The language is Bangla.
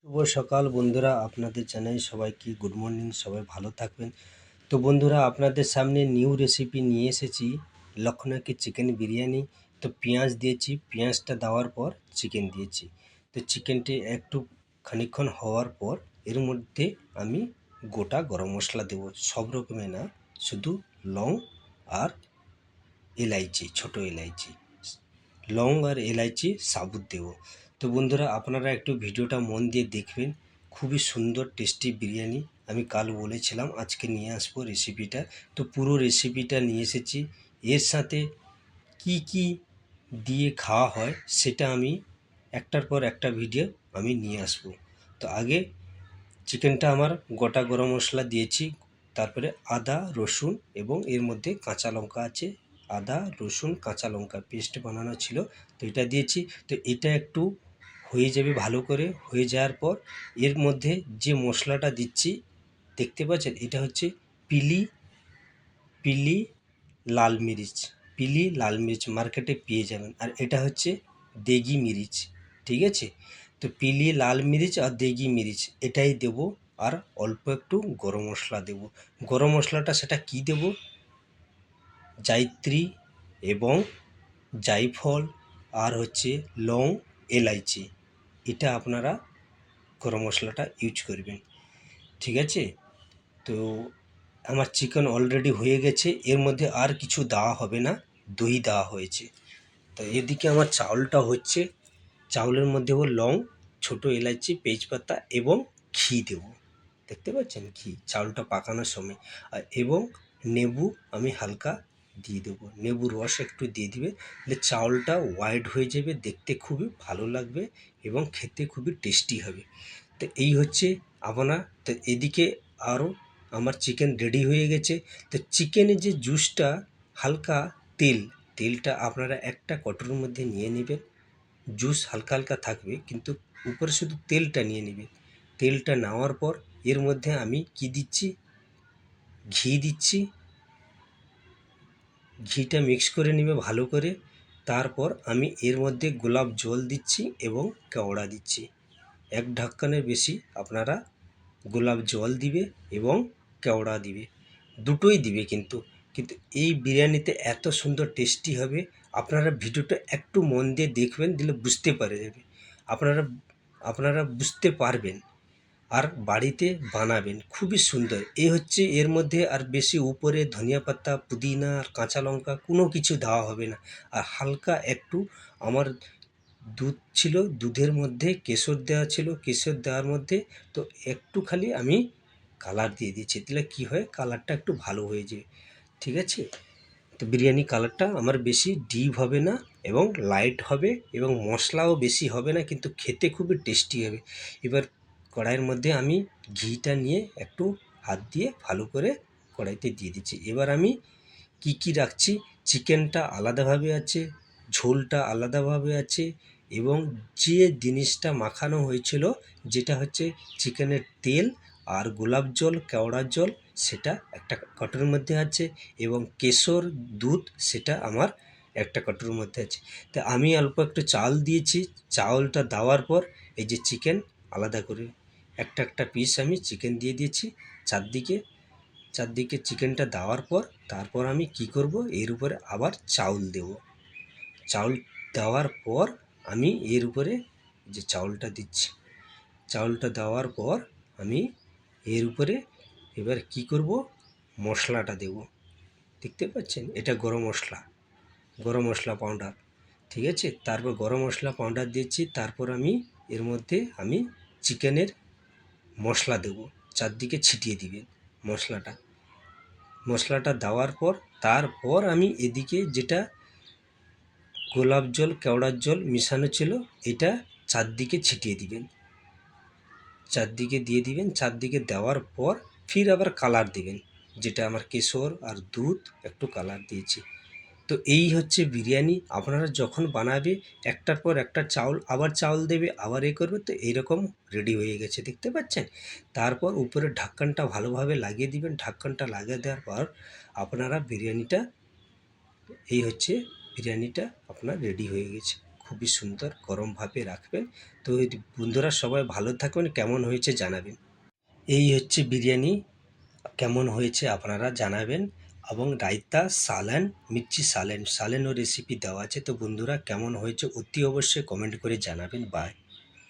শুভ সকাল বন্ধুরা, আপনাদের জানাই সবাইকে গুড মর্নিং। সবাই ভালো থাকবেন। তো বন্ধুরা, আপনাদের সামনে নিউ রেসিপি নিয়ে এসেছি, লখনৌ চিকেন বিরিয়ানি। তো পেঁয়াজ দিয়েছি, পেঁয়াজটা দেওয়ার পর চিকেন দিয়েছি। তো চিকেনটি একটু খানিকক্ষণ হওয়ার পর এর মধ্যে আমি গোটা গরম মশলা দেবো, সব রকমের না, শুধু লং আর এলাইচি, ছোট এলাইচি, লং আর এলাইচি সাবুত দেবো। তো বন্ধুরা, আপনারা একটু ভিডিওটা মন দিয়ে দেখবেন, খুবই সুন্দর টেস্টি বিরিয়ানি। আমি কাল বলেছিলাম আজকে নিয়ে আসবো রেসিপিটা, তো পুরো রেসিপিটা নিয়ে এসেছি। এর সাথে কি কি দিয়ে খাওয়া হয় সেটা আমি একটার পর একটা ভিডিও আমি নিয়ে আসবো। তো আগে চিকেনটা আমার গোটা গরম মশলা দিয়েছি, তারপরে আদা রসুন এবং এর মধ্যে কাঁচা লঙ্কা আছে, আদা রসুন কাঁচা লঙ্কা পেস্ট বানানো ছিল, তো এটা দিয়েছি। তো এটা একটু হয়ে যাবে, ভালো করে হয়ে যাওয়ার পর এর মধ্যে যে মশলাটা দিচ্ছি দেখতে পাচ্ছেন, এটা হচ্ছে পিলি পিলি লাল মিরিচ। পিলি লাল মিরিচ মার্কেটে পেয়ে যাবেন, আর এটা হচ্ছে দেগি মিরিচ, ঠিক আছে। তো পিলি লাল মিরিচ আর দেগি মিরিচ এটাই দেব, আর অল্প একটু গরম মশলা দেব। গরম মশলাটা সেটা কি দেব, জায়িত্রী এবং জায়ফল আর হচ্ছে লং এলাইচি, এটা আপনারা গরম মশলাটা ইউজ করবেন, ঠিক আছে। তো আমার চিকেন অলরেডি হয়ে গেছে, এর মধ্যে আর কিছু দেওয়া হবে না, দই দেওয়া হয়েছে। তো এদিকে আমার চাউলটা হচ্ছে, চাউলের মধ্যে লং, ছোট এলাচি, তেজপাতা এবং ঘি দেব, দেখতে পাচ্ছেন ঘি চাউলটা পাকানোর সময়। আর এবং নেবু আমি হালকা দিয়ে দেবো, নেবুর রস একটু দিয়ে দিবে, তাহলে চাউলটা হোয়াইট হয়ে যাবে, দেখতে খুবই ভালো লাগবে এবং খেতে খুবই টেস্টি হবে। তো এই হচ্ছে আপনার। তো এদিকে আরও আমার চিকেন রেডি হয়ে গেছে। তো চিকেনের যে জুসটা, হালকা তেলটা আপনারা একটা কটোর মধ্যে নিয়ে নেবেন, জুস হালকা হালকা থাকবে কিন্তু উপরে শুধু তেলটা নিয়ে নেবে। তেলটা নেওয়ার পর এর মধ্যে আমি কি দিচ্ছি, ঘি দিচ্ছি, ঘিটা মিক্স করে নেবে ভালো করে। তারপর আমি এর মধ্যে গোলাপ জল দিচ্ছি এবং কেওড়া দিচ্ছি, এক ঢাকনের বেশি আপনারা গোলাপ জল দিবে এবং কেওড়া দিবে, দুটোই দিবে। কিন্তু কিন্তু এই বিরিয়ানিতে এত সুন্দর টেস্টি হবে, আপনারা ভিডিওটা একটু মন দিয়ে দেখবেন, দিলে বুঝতে পারে যাবে, আপনারা আপনারা বুঝতে পারবেন আর বাড়িতে বানাবেন, খুবই সুন্দর। এই হচ্ছে এর মধ্যে, আর বেশি উপরে ধনিয়া পাতা, পুদিনা আর কাঁচা লঙ্কা কোনো কিছু দেওয়া হবে না। আর হালকা একটু আমার দুধ ছিল, দুধের মধ্যে কেশর দেওয়া ছিল, কেশর দেওয়ার মধ্যে তো একটু খালি আমি কালার দিয়ে দিচ্ছি, তাহলে কী হয়, কালারটা একটু ভালো হয়ে যায়, ঠিক আছে। তো বিরিয়ানি কালারটা আমার বেশি ডিপ হবে না এবং লাইট হবে এবং মশলাও বেশি হবে না, কিন্তু খেতে খুবই টেস্টি হবে। এবার কড়াইয়ের মধ্যে আমি ঘিটা নিয়ে একটু হাত দিয়ে ভালো করে কড়াইতে দিয়ে দিচ্ছি। এবার আমি কি কি রাখছি, চিকেনটা আলাদাভাবে আছে, ঝোলটা আলাদাভাবে আছে, এবং যে জিনিসটা মাখানো হয়েছিল যেটা হচ্ছে চিকেনের তেল আর গোলাপ জল, কেওড়ার জল, সেটা একটা কটোর মধ্যে আছে, এবং কেশর দুধ সেটা আমার একটা কটোর মধ্যে আছে। তা আমি অল্প একটু চাল দিয়েছি, চাউলটা দেওয়ার পর এই যে চিকেন আলাদা করে একটা একটা পিস আমি চিকেন দিয়ে দিয়েছি চারদিকে। চারদিকে চিকেনটা দেওয়ার পর তারপর আমি কি করব, এর উপরে আবার চাউল দেব। চাউল দেওয়ার পর আমি এর উপরে যে চাউলটা দিচ্ছি, চাউলটা দেওয়ার পর আমি এর উপরে এবার কি করব, মশলাটা দেব, দেখতে পাচ্ছেন এটা গরম মশলা, গরম মশলা পাউডার, ঠিক আছে। তারপর গরম মশলা পাউডার দিচ্ছি, তারপর আমি এর মধ্যে আমি চিকেনের মশলা দেব, চারদিকে ছিটিয়ে দিবেন মশলাটা। মশলাটা দেওয়ার পর তারপর আমি এদিকে যেটা গোলাপ জল, কেওড়ার জল মিশানো ছিল, এটা চারদিকে ছিটিয়ে দিবেন, চারদিকে দিয়ে দিবেন। চারদিকে দেওয়ার পর ফির আবার কালার দিবেন, যেটা আমার কেশর আর দুধ একটু কালার দিয়েছি। তো এই হচ্ছে বিরিয়ানি। আপনারা যখন বানাবে একটার পর একটা চাউল, আবার চাউল দেবে, আবার এ করবে, তো এইরকম রেডি হয়ে গেছে, দেখতে পাচ্ছেন। তারপর উপরে ঢাকনটা ভালোভাবে লাগিয়ে দিবেন, ঢাকনটা লাগিয়ে দেওয়ার পর আপনারা বিরিয়ানিটা, এই হচ্ছে বিরিয়ানিটা আপনার রেডি হয়ে গেছে। খুবই সুন্দর গরম ভাপে রাখবেন। তো বন্ধুরা সবাই ভালো থাকবেন, কেমন হয়েছে জানাবেন। এই হচ্ছে বিরিয়ানি, কেমন হয়েছে আপনারা জানাবেন। এবং রায়তা, সালান, মির্চি সালেনও রেসিপি দেওয়া আছে। তো বন্ধুরা কেমন হয়েছে অতি অবশ্যই কমেন্ট করে জানাবেন। বাই।